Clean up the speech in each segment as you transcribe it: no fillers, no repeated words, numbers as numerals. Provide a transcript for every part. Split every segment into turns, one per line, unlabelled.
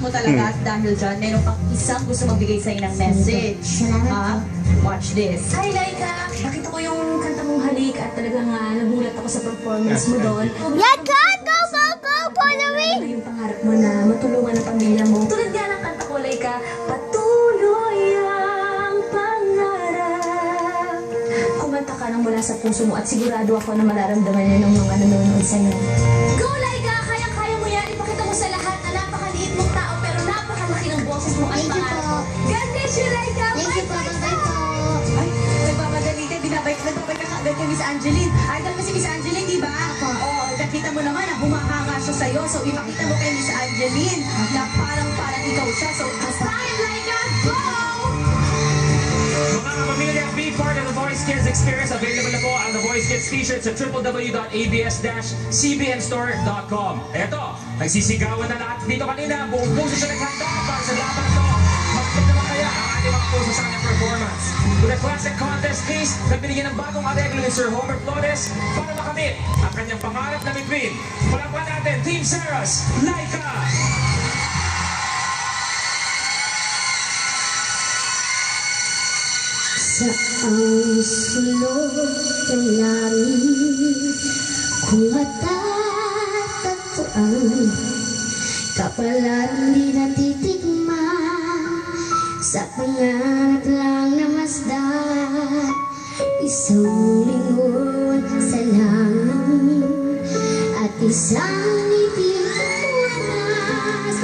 mo talaga dahil dyan, meron pang isang gusto magbigay sa'yo ng message.
Salamat.
Watch this.
Hi, Laika! Nakita ko yung kanta mong Halik at talagang nagulat ako sa performance mo doon.
Laika! Go, go, go! Following!
Yung pangarap mo na matulungan ang pamilya mo. Tulad nga ng kanta ko, Laika, patuloy ang pangarap. Kumanta ka ng mula sa puso mo at sigurado ako na mararamdaman niyo ng mga nanonood sa'yo. Go, Laika! Kayang-kaya mo yan. Ipakita mo sa lahat na napakaliit mong tao pero napakalaki ng boses mo at pangarap mo. God bless you, Laika!
Thank you po, bye-bye po.
Ay, nagpapadali ka, binabay ka agad kay Miss Angeline. Idol kasi Miss Angeline, di ba? Oo, nakita mo naman na humahanga siya sa'yo. So, ipakita mo kay Miss Angeline na parang ikaw siya. So, time, Laika, go!
Mga kapamilya, be part of the Voice Kids experience. Available na po ang The Voice Kids t-shirt sa www.abs-cbnstore.com. Eto, nagsisigawan na lahat dito kanina. Buong puso siya naghanda para sa laban na to. Magpapit naman kaya ang ating mga puso sa kanyang performance. With a classic contest piece, nagbinigyan ng bagong areglo ni Sir Homer Flores para makamit ang kanyang pangarap na bituin. Palakpan natin, Team Sarah's Laika!
Sa ang sulok ng langit, kung matatagpuan, kapalan di natitikman, sa pangarap lang na masdan, isang lingon sa langit, at isang ipinpunas,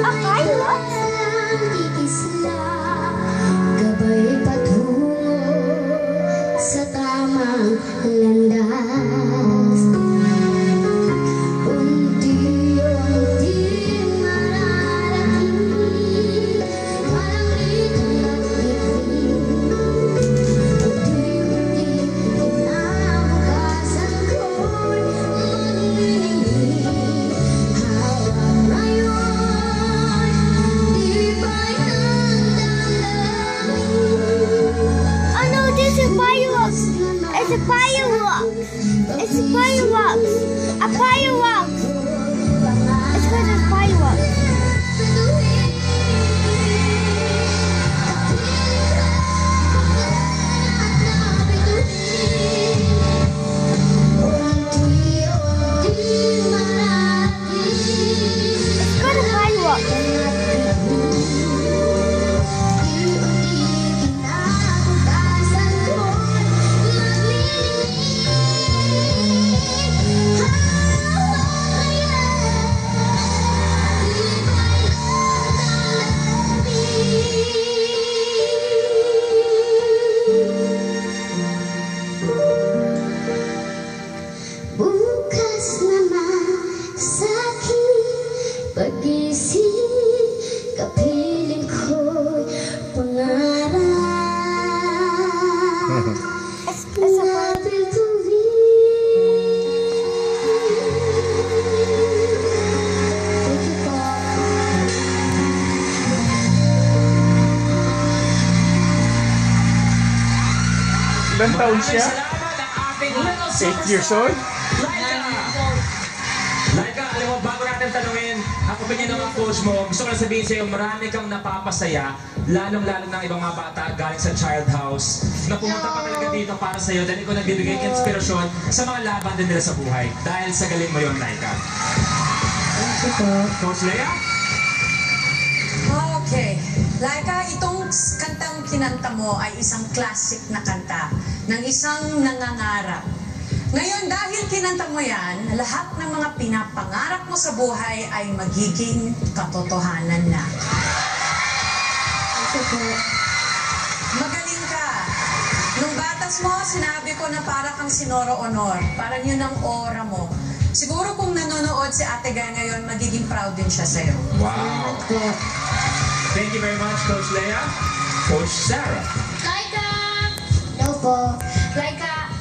pangalang ikisla, gabay patungo sa tamang landas. Unti-unti mararating, parang litong nagtitig. Unti-unti kinabukasan ko'y magniningning. Hawak ngayon, tibay ng damdamin. Oh no, this is fireworks! It's a fireworks! It's a fireworks! A fireworks! It's called a fireworks. It's called a fireworks. Bukas naman sa aking pag-isip, kapiling ko'y pangarap. Lapit Thank you po.
Ilang taon siya?
Salamat ang ating little
8 years old?
Laika, alam mo, bago natin tanungin ang opinion ng mga coach mo, gusto ko lang sabihin sa'yo, marami kang napapasaya, lalong-lalo ng ibang mga bata galing sa child house, na pumunta pa talaga dito para sa'yo dahil ikaw nagbibigay inspirasyon sa mga laban din nila sa buhay. Dahil sa galing mo yun, Laika.
Thank you po.
Coach Lea?
Okay. Laika, itong kantang kinanta mo ay isang classic na kanta ng isang nangangarap. Ngayon, dahil kinanta mo yan, lahat ng mga pinapangarap mo sa buhay ay magiging katotohanan na.
Thank you po.
Magaling ka. Nung batas mo, sinabi ko na para kang Sinoro Honor. Parang yun ang aura mo. Siguro kung nanonood si Ate Guy ngayon, magiging proud din siya sa'yo.
Wow. Thank you very much, Coach Lea. Coach Sarah.
Laika!
Hello po.
Laika,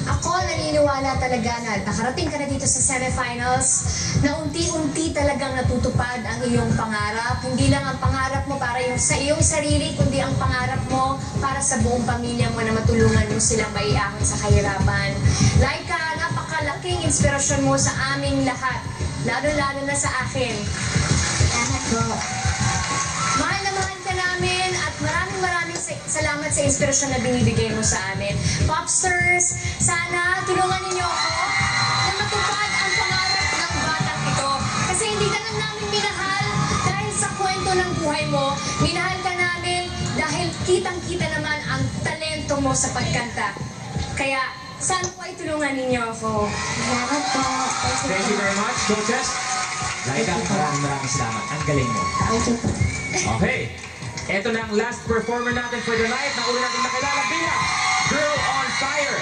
ako naniniwala talaga na nakarating ka na dito sa semifinals, na unti-unti talagang natutupad ang iyong pangarap. Hindi lang ang pangarap mo para sa iyong sarili, kundi ang pangarap mo para sa buong pamilya mo na matulungan mo silang maiahon sa kahirapan. Laika, napakalaking inspirasyon mo sa aming lahat, lalo-lalo na sa akin.
Salamat
Mahal na mahal ka namin at maraming salamat sa inspirasyon na binibigay mo sa amin. Popsters, sana tulungan ninyo ako na matupad ang pangarap ng batang ito. Kasi hindi ka lang namin minahal dahil sa kwento ng buhay mo. Minahal ka namin dahil kitang-kita naman ang talento mo sa pagkanta. Kaya sana po ay tulungan ninyo ako.
Salamat po.
Thank you very much, coaches. Laika, maraming salamat. Ang galing mo.
Thank you po.
Okay. Ito na ang last performer natin for the night na una natin nakilala bilang Girl on Fire.